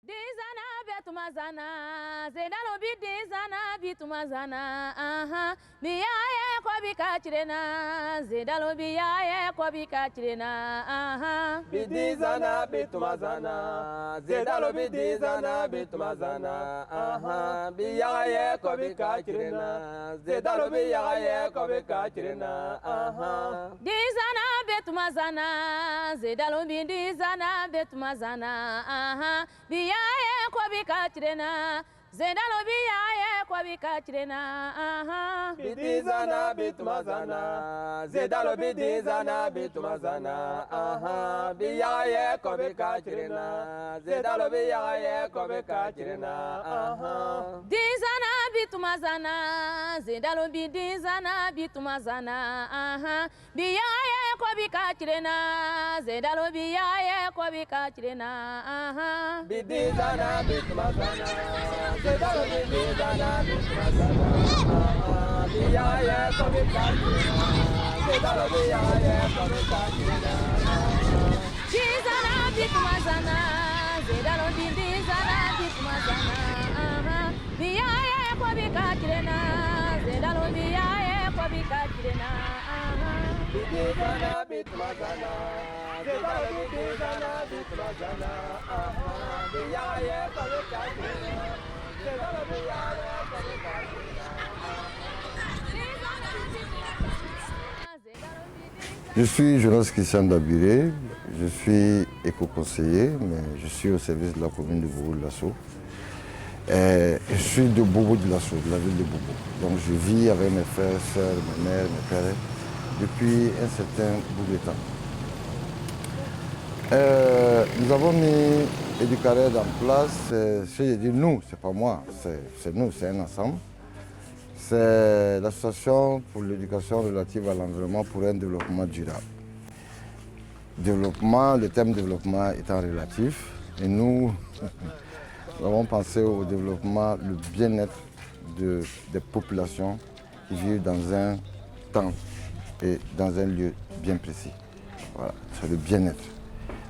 Dizana betumazana, zedalo bi dizana bitumazana, aha. Biyaye kwa bikachirena, zedalo biyaye kwa bikachirena, aha. Bidizana bitumazana, zedalo bidizana bitumazana, aha. Biyaye kwa bikachirena, zedalo biyaye kwa bikachirena, aha. Dizana betumazana, zedalo bi dizana betumazana, aha. Biyaye kwa bikachirena, zedalo biyaye kwa bikachirena, aha. Bidizana bitumazana, zedalo bidizana bitumazana, aha. Biyaye kwa bikachirena, zedalo biyaye kwa bikachirena, aha. Dizana bitumazana, zedalo bidizana bitumazana, aha. Biyaye kwa bikachirena, zedalo biyaye kwa bikachirena, aha. Bidizana bitumazana, zedalo bidizana bitumazana, aha. Biyaye kwa bikachirena, zedalo biyaye kwa bikachirena, aha. Dizana bitumazana, zedalo bidizana bitumazana, aha. Biyaye kwa bikachirena, zedalo biyaye kwa bikachirena, aha. Bidizana bitumazana, zedalo bidizana bitumazana, aha. Biyaye kwa bikachirena, zedalo biyaye kwa bikachirena, aha. Je suis Jonas Christian Dabiré, je suis éco-conseiller, mais je suis au service de la commune de Bobo-Dioulasso. Je suis de Bobo-Dioulasso, de la ville de Bobo. Donc je vis avec mes frères, sœurs, mes mères, mes pères depuis un certain bout de temps. Nous avons mis Educared en place, je dis nous, c'est pas moi, c'est nous, c'est un ensemble. C'est l'association pour l'éducation relative à l'environnement pour un développement durable. Développement, le terme développement étant relatif, et nous avons pensé au développement, le bien-être des populations qui vivent dans un temps et dans un lieu bien précis. Voilà, c'est le bien-être.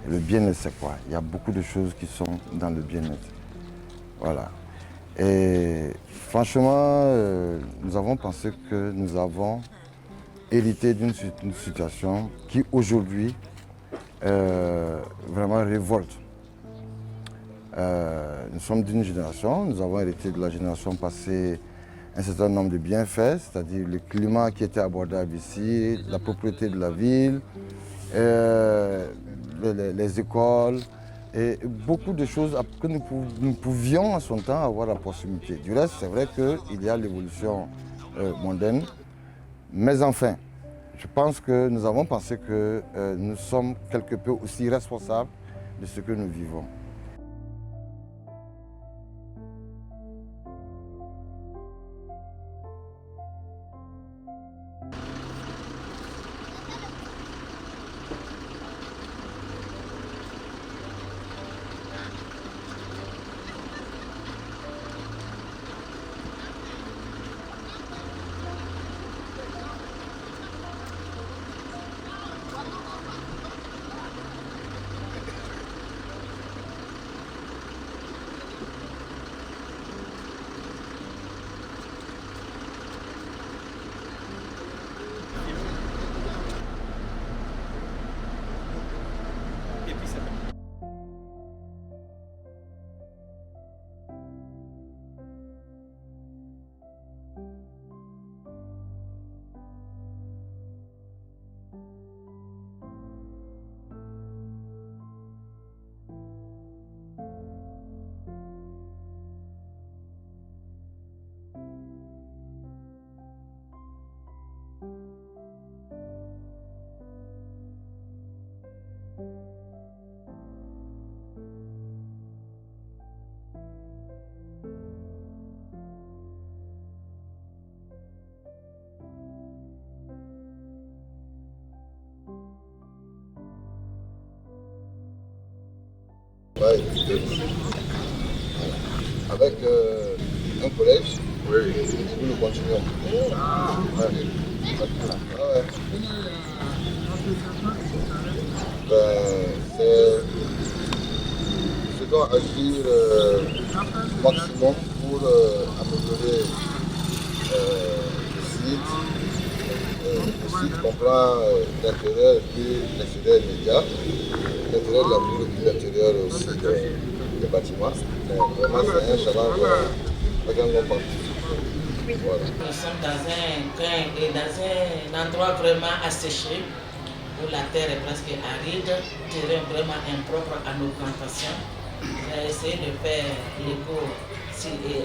Et le bien-être, c'est quoi? Il y a beaucoup de choses qui sont dans le bien-être. Voilà. Et franchement, nous avons pensé que nous avons hérité d'une situation qui aujourd'hui vraiment révolte. Nous sommes d'une génération, nous avons hérité de la génération passée un certain nombre de bienfaits, c'est-à-dire le climat qui était abordable ici, la propriété de la ville, les écoles, et beaucoup de choses que nous pouvions en son temps avoir à proximité. Du reste, c'est vrai qu'il y a l'évolution mondaine, mais enfin, je pense que nous avons pensé que nous sommes quelque peu aussi responsables de ce que nous vivons. Ouais, avec un collège, oui. Nous continuons. Ouais. C'est ce devons agir au maximum pour améliorer le site. Le site comprend l'intérieur et puis l'extérieur immédiat, l'intérieur de la ville et puis l'intérieur aussi des bâtiments. Mais vraiment, c'est un challenge avec un bon parti. Voilà. Nous sommes dans un coin et dans un endroit vraiment asséché où la terre est presque aride, terrain vraiment impropre à nos plantations. J'ai essayé de faire l'éco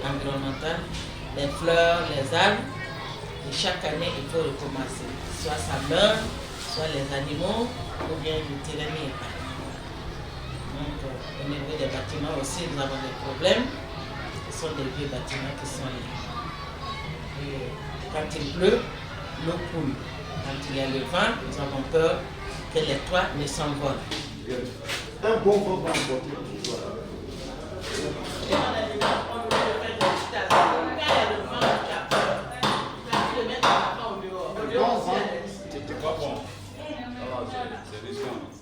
environnemental, les fleurs, les arbres. Et chaque année, il faut recommencer. Soit ça meurt, soit les animaux, ou bien le terrain n'est pas. Donc, au niveau des bâtiments aussi, nous avons des problèmes. Ce sont des vieux bâtiments qui sont là. Et quand il pleut, l'eau coule. Quand il y a le vent, nous avons peur que les toits ne s'envolent. Un bon vent va emporter.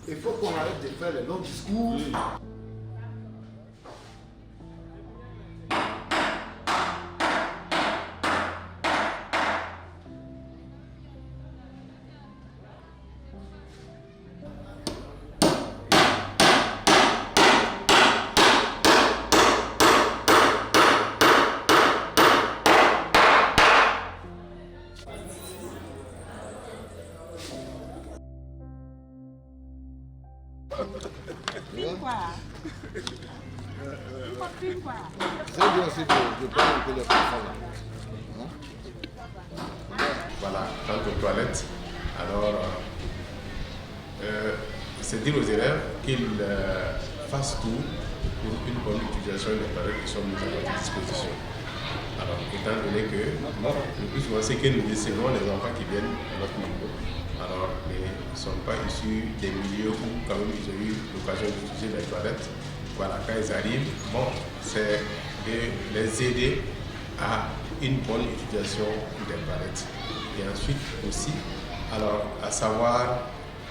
Il faut qu'on arrête de faire les longs discours. Oui. C'est bien aussi de prendre un peu les enfants là. Voilà, quant aux toilettes, alors c'est dire aux élèves qu'ils fassent tout pour une bonne utilisation des toilettes qui sont mises à notre disposition. Alors, étant donné que le plus souvent, c'est que nous décevons les enfants qui viennent à notre niveau. Alors, ils ne sont pas issus des milieux où quand même ils ont eu l'occasion d'utiliser les toilettes. Voilà, quand ils arrivent, bon, c'est de les aider à une bonne utilisation des toilettes. Et ensuite aussi, alors, à savoir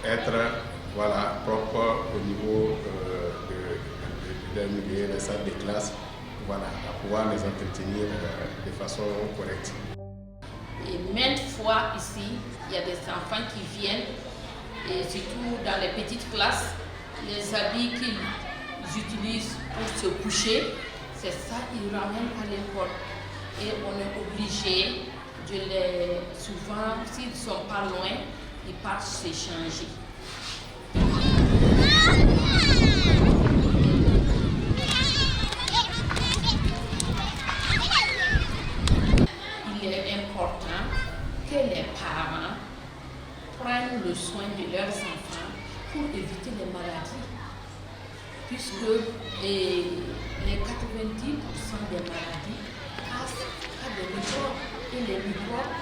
être voilà, propre au niveau des milieux, des salles de classe, voilà, à pouvoir les entretenir de façon correcte. Et maintes fois ici, il y a des enfants qui viennent, et surtout dans les petites classes, les habits qu'ils utilisent pour se coucher, c'est ça qu'ils ramènent à l'école. Et on est obligé de les... Souvent, s'ils ne sont pas loin, ils partent s'échanger. Il est important que les parents prennent le soin de leurs enfants pour éviter les maladies. Puisque les 90% des maladies passent par des microbes. Et les microbes,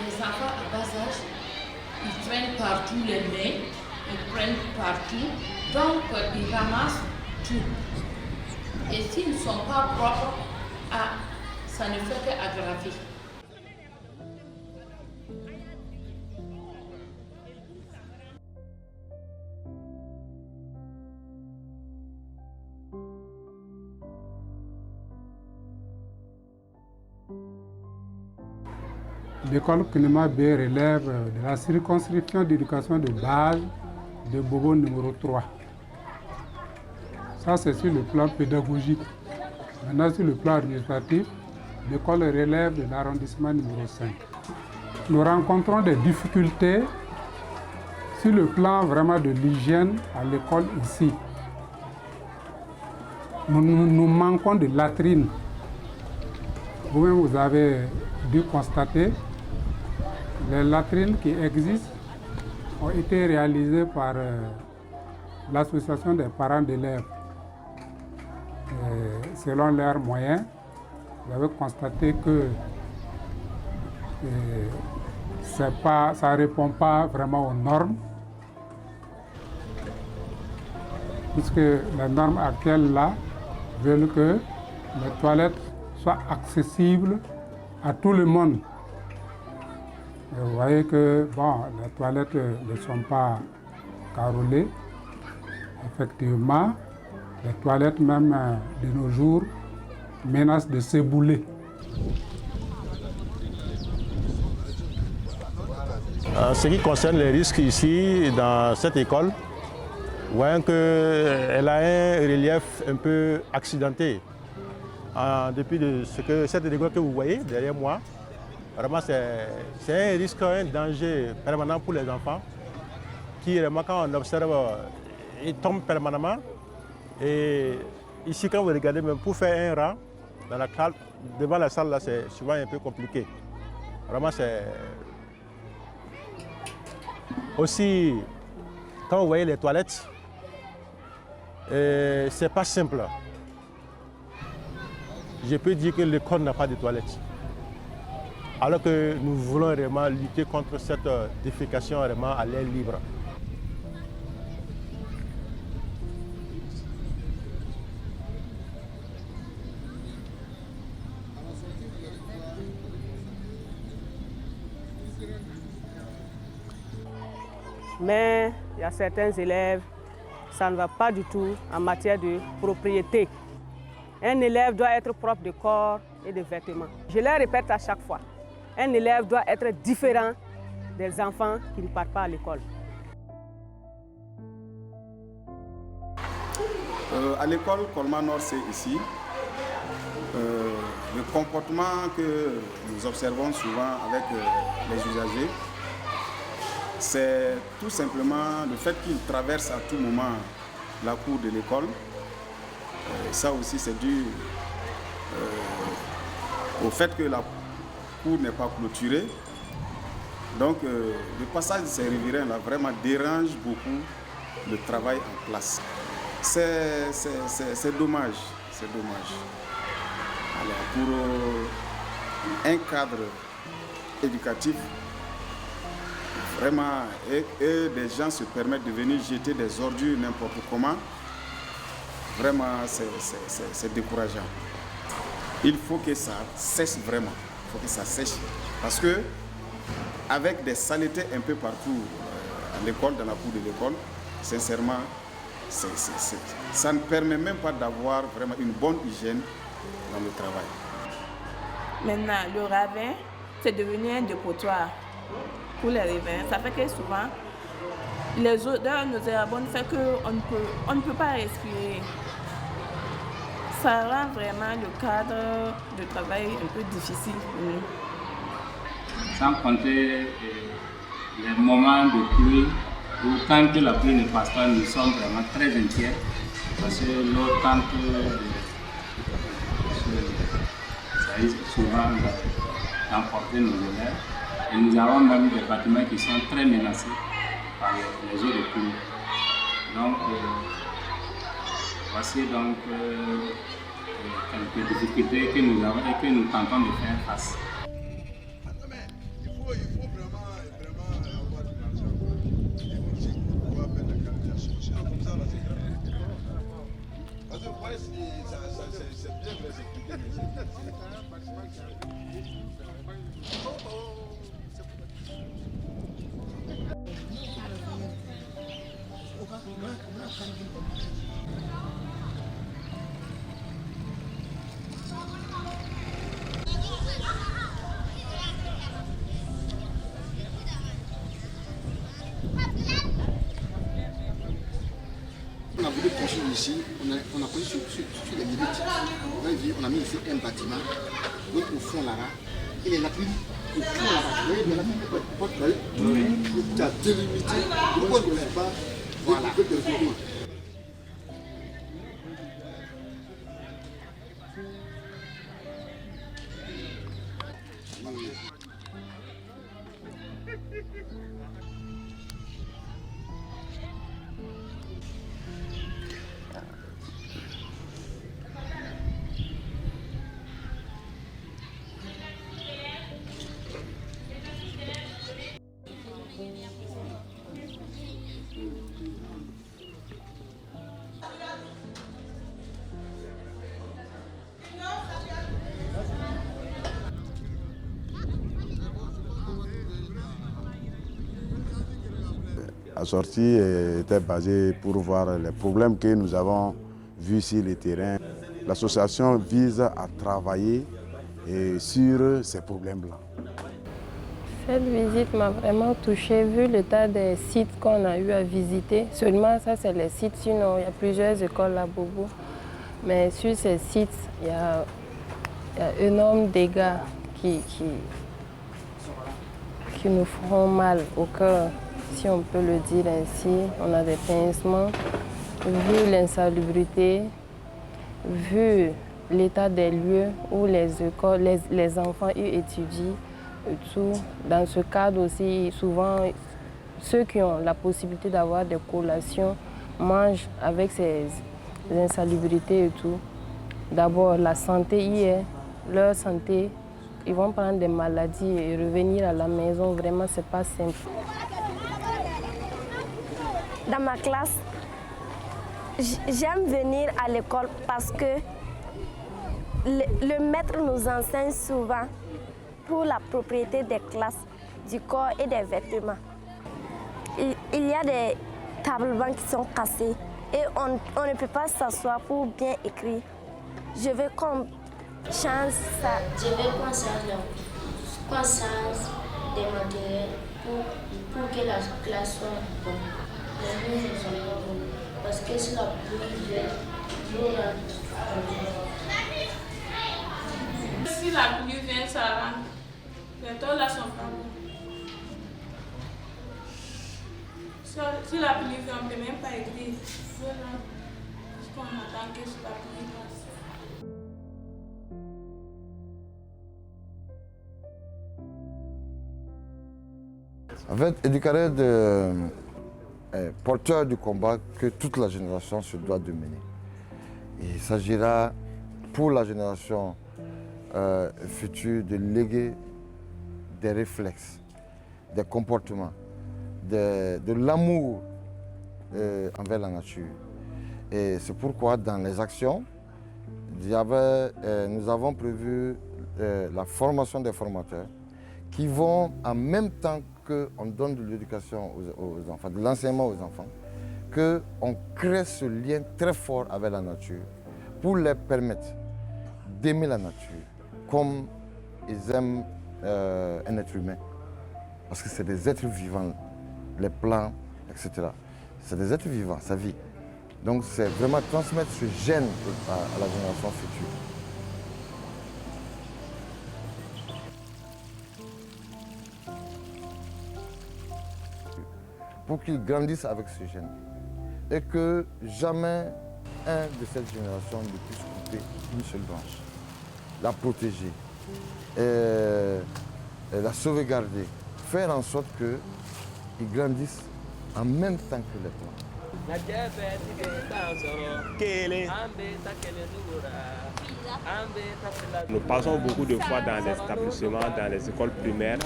les enfants à bas âge, ils traînent partout les mains, ils prennent partout, donc ils ramassent tout. Et s'ils ne sont pas propres, ça ne fait qu'aggraver. L'école Climat B relève de la circonscription d'éducation de base de Bobo numéro 3. Ça, c'est sur le plan pédagogique. Maintenant, sur le plan administratif, l'école relève de l'arrondissement numéro 5. Nous rencontrons des difficultés sur le plan vraiment de l'hygiène à l'école ici. Nous manquons de latrines. Vous-même, vous avez dû constater les latrines qui existent ont été réalisées par l'association des parents d'élèves. Selon leurs moyens, vous avez constaté que ça ne répond pas vraiment aux normes, puisque les normes actuelles là veulent que les toilettes soient accessibles à tout le monde. Et vous voyez que bon, les toilettes ne sont pas carrelées, effectivement, Les toilettes même de nos jours menacent de s'ébouler. En ce qui concerne les risques ici dans cette école, vous voyez qu'elle a un relief un peu accidenté. En dépit de cette école que vous voyez derrière moi, vraiment c'est un risque, un danger permanent pour les enfants qui, vraiment, quand on observe, ils tombent permanemment. Et ici, quand vous regardez, même pour faire un rang dans la salle, devant la salle, là, c'est souvent un peu compliqué. Vraiment, c'est... Aussi, quand vous voyez les toilettes, c'est pas simple. Je peux dire que l'école n'a pas de toilettes. Alors que nous voulons vraiment lutter contre cette défécation vraiment à l'air libre. Mais il y a certains élèves, ça ne va pas du tout en matière de propriété. Un élève doit être propre de corps et de vêtements. Je le répète à chaque fois, un élève doit être différent des enfants qui ne partent pas à l'école. À l'école Coleman Nord, c'est ici. Le comportement que nous observons souvent avec les usagers, c'est tout simplement le fait qu'ils traversent à tout moment la cour de l'école. Ça aussi, c'est dû au fait que la cour n'est pas clôturée. Donc, le passage de ces riverains là vraiment dérange beaucoup le travail en place. C'est dommage, c'est dommage. Alors, pour un cadre éducatif, vraiment, et des gens se permettent de venir jeter des ordures n'importe comment, vraiment, c'est décourageant. Il faut que ça cesse vraiment, il faut que ça cesse. Parce que, avec des saletés un peu partout à l'école, dans la cour de l'école, sincèrement, ça ne permet même pas d'avoir vraiment une bonne hygiène dans le travail. Maintenant, le ravin, c'est devenu un dépotoir pour les riverains. Ça fait que souvent, les odeurs nauséabondes font qu'on ne peut pas respirer. Ça rend vraiment le cadre de travail un peu difficile pour nous. Sans compter les moments de pluie où quand la pluie ne passe pas, nous sommes vraiment très inquiets parce que l'eau tente souvent d'emporter nos élèves. Et nous avons même des bâtiments qui sont très menacés par les eaux de pluie. Donc, voici donc quelques difficultés que nous avons et que nous tentons de faire face. Il faut vraiment avoir de l'argent pour pouvoir faire la canalisation. Sinon, comme ça, là, c'est grave. Parce que vous voyez, c'est bien exécuté. On a voulu construire ici, on a construit sur les limites. On a mis ici un bâtiment, donc au fond là-bas, et les latrines au fond là-bas. Vous voyez, les latrines, tu as délimité, pourquoi ne fait pas développer le développement. La sortie était basée pour voir les problèmes que nous avons vu ici les terrains. L'association vise à travailler sur ces problèmes-là. Cette visite m'a vraiment touchée vu l'état des sites qu'on a eu à visiter. Seulement ça c'est les sites, sinon il y a plusieurs écoles à Bobo. Mais sur ces sites, il y a énormes dégâts qui nous feront mal au cœur, si on peut le dire ainsi. On a des pincements, vu l'insalubrité, vu l'état des lieux où les écoles, les enfants y étudient. Et tout. Dans ce cadre aussi, souvent, ceux qui ont la possibilité d'avoir des collations mangent avec ces insalubrités et tout. D'abord, la santé y est, leur santé, ils vont prendre des maladies et revenir à la maison, vraiment, c'est pas simple. Dans ma classe, j'aime venir à l'école parce que le maître nous enseigne souvent pour la propriété des classes, du corps et des vêtements. Il y a des tables-bancs qui sont cassées et on ne peut pas s'asseoir pour bien écrire. Je veux qu'on change ça. Je veux qu'on change des matériels pour que la classe soit bonne. Les murs ne sont pas bons parce que si la pluie vient, nous rentre. Si la pluie vient, ça rentre. Les toits là sont pas bons. Si la pluie vient, on ne peut même pas écrire. Voilà. Parce qu'on attend que la pluie passe. En fait, Educared est porteur du combat que toute la génération se doit de mener. Il s'agira pour la génération future de léguer des réflexes, des comportements, de l'amour envers la nature. Et c'est pourquoi dans les actions, nous avons prévu la formation des formateurs qui vont, en même temps qu'on donne de l'éducation aux enfants, de l'enseignement aux enfants, qu'on crée ce lien très fort avec la nature pour leur permettre d'aimer la nature comme ils aiment un être humain. Parce que c'est des êtres vivants, les plants, etc. C'est des êtres vivants, ça vit. Donc c'est vraiment transmettre ce gène à la génération future. Pour qu'ils grandissent avec ce gène. Et que jamais un de cette génération ne puisse couper une seule branche. La protéger, la sauvegarder, faire en sorte qu'ils grandissent en même temps que les plants. Nous passons beaucoup de fois dans les établissements, dans les écoles primaires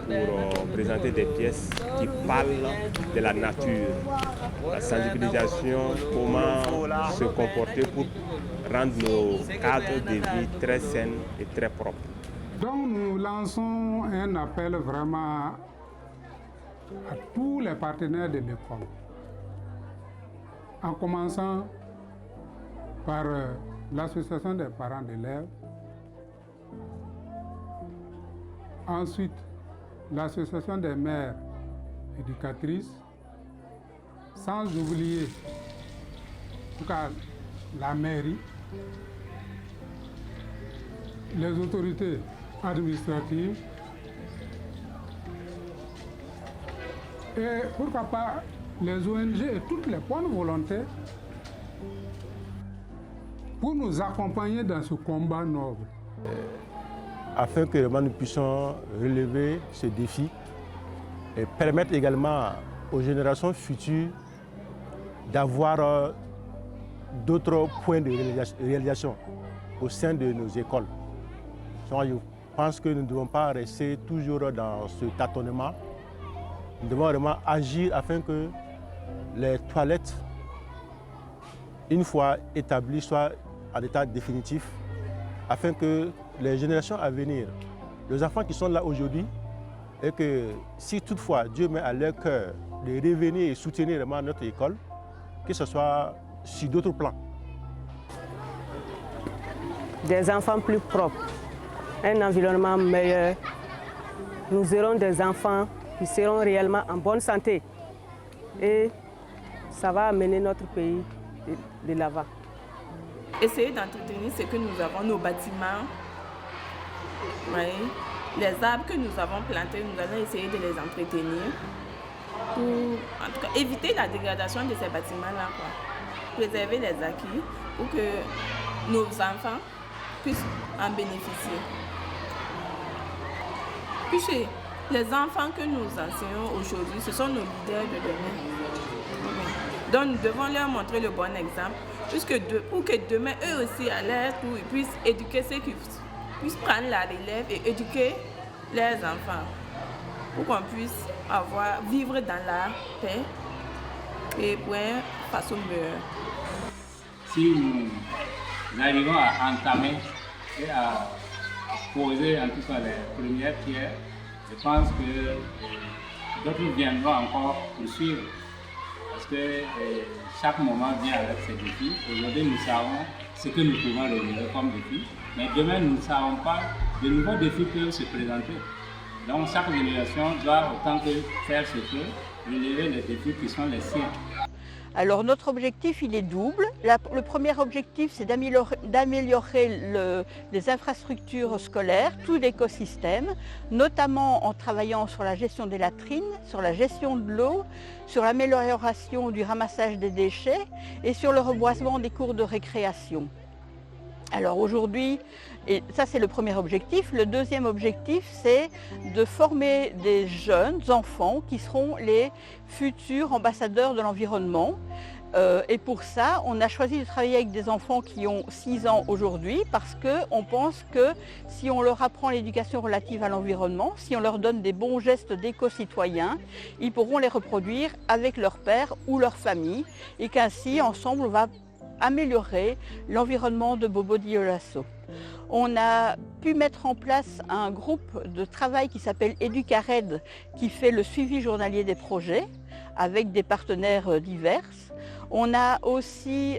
pour présenter des pièces qui parlent de la nature, la sensibilisation, comment se comporter pour rendre nos cadres de vie très sains et très propres. Donc nous lançons un appel vraiment à tous les partenaires de l'école, en commençant par l'association des parents d'élèves, ensuite l'association des mères éducatrices, sans oublier en tout cas la mairie, les autorités administratives et pourquoi pas les ONG et toutes les bonnes volontés pour nous accompagner dans ce combat noble. Afin que nous puissions relever ce défi et permettre également aux générations futures d'avoir d'autres points de réalisation au sein de nos écoles. Je pense que nous ne devons pas rester toujours dans ce tâtonnement. Nous devons vraiment agir afin que les toilettes, une fois établies, soient en état définitif, afin que les générations à venir, les enfants qui sont là aujourd'hui, et que si toutefois Dieu met à leur cœur de revenir et soutenir vraiment notre école, que ce soit sur d'autres plans, des enfants plus propres, un environnement meilleur, nous aurons des enfants qui seront réellement en bonne santé. Et ça va amener notre pays de l'avant. Essayer d'entretenir ce que nous avons, nos bâtiments, oui. Les arbres que nous avons plantés, nous allons essayer de les entretenir pour, en tout cas, éviter la dégradation de ces bâtiments-là, préserver les acquis pour que nos enfants puissent en bénéficier. Puis les enfants que nous enseignons aujourd'hui, ce sont nos leaders de demain. Donc nous devons leur montrer le bon exemple, pour que demain, eux aussi, à leur tour, ils puissent éduquer ceux qui puissent prendre la relève et éduquer leurs enfants, pour qu'on puisse vivre dans la paix et pour une façon meilleure. Si nous arrivons à entamer et à poser en tout cas les premières pierres, je pense que d'autres viendront encore poursuivre. Parce que chaque moment vient avec ses défis. Aujourd'hui, nous savons ce que nous pouvons relever comme défi. Mais demain, nous ne savons pas, de nouveaux défis peuvent se présenter. Donc, chaque génération doit, autant que faire ce peut, relever les défis qui sont les siens. Alors, notre objectif, il est double. Le premier objectif, c'est d'améliorer les infrastructures scolaires, tout l'écosystème, notamment en travaillant sur la gestion des latrines, sur la gestion de l'eau, sur l'amélioration du ramassage des déchets et sur le reboisement des cours de récréation. Alors aujourd'hui, et ça c'est le premier objectif. Le deuxième objectif, c'est de former des jeunes enfants qui seront les futurs ambassadeurs de l'environnement. Et pour ça, on a choisi de travailler avec des enfants qui ont 6 ans aujourd'hui parce qu'on pense que si on leur apprend l'éducation relative à l'environnement, si on leur donne des bons gestes d'éco-citoyens, ils pourront les reproduire avec leur père ou leur famille et qu'ainsi, ensemble, on va améliorer l'environnement de Bobo-Dioulasso. On a pu mettre en place un groupe de travail qui s'appelle Educared, qui fait le suivi journalier des projets avec des partenaires divers. On a aussi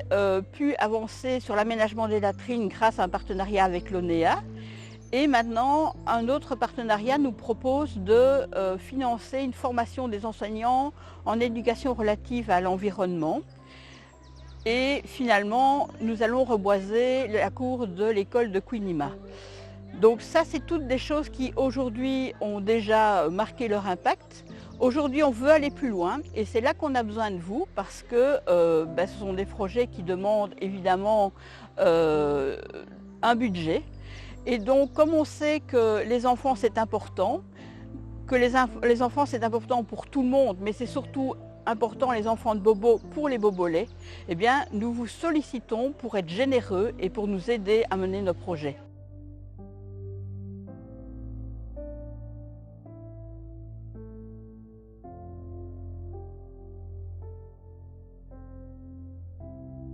pu avancer sur l'aménagement des latrines grâce à un partenariat avec l'ONEA. Et maintenant, un autre partenariat nous propose de financer une formation des enseignants en éducation relative à l'environnement. Et finalement, nous allons reboiser la cour de l'école de Quinima. Donc ça, c'est toutes des choses qui aujourd'hui ont déjà marqué leur impact. Aujourd'hui, on veut aller plus loin et c'est là qu'on a besoin de vous parce que ce sont des projets qui demandent évidemment un budget. Et donc, comme on sait que les enfants, c'est important, que les enfants, c'est important pour tout le monde, mais c'est surtout important les enfants de Bobo pour les Bobolais, eh bien, nous vous sollicitons pour être généreux et pour nous aider à mener nos projets.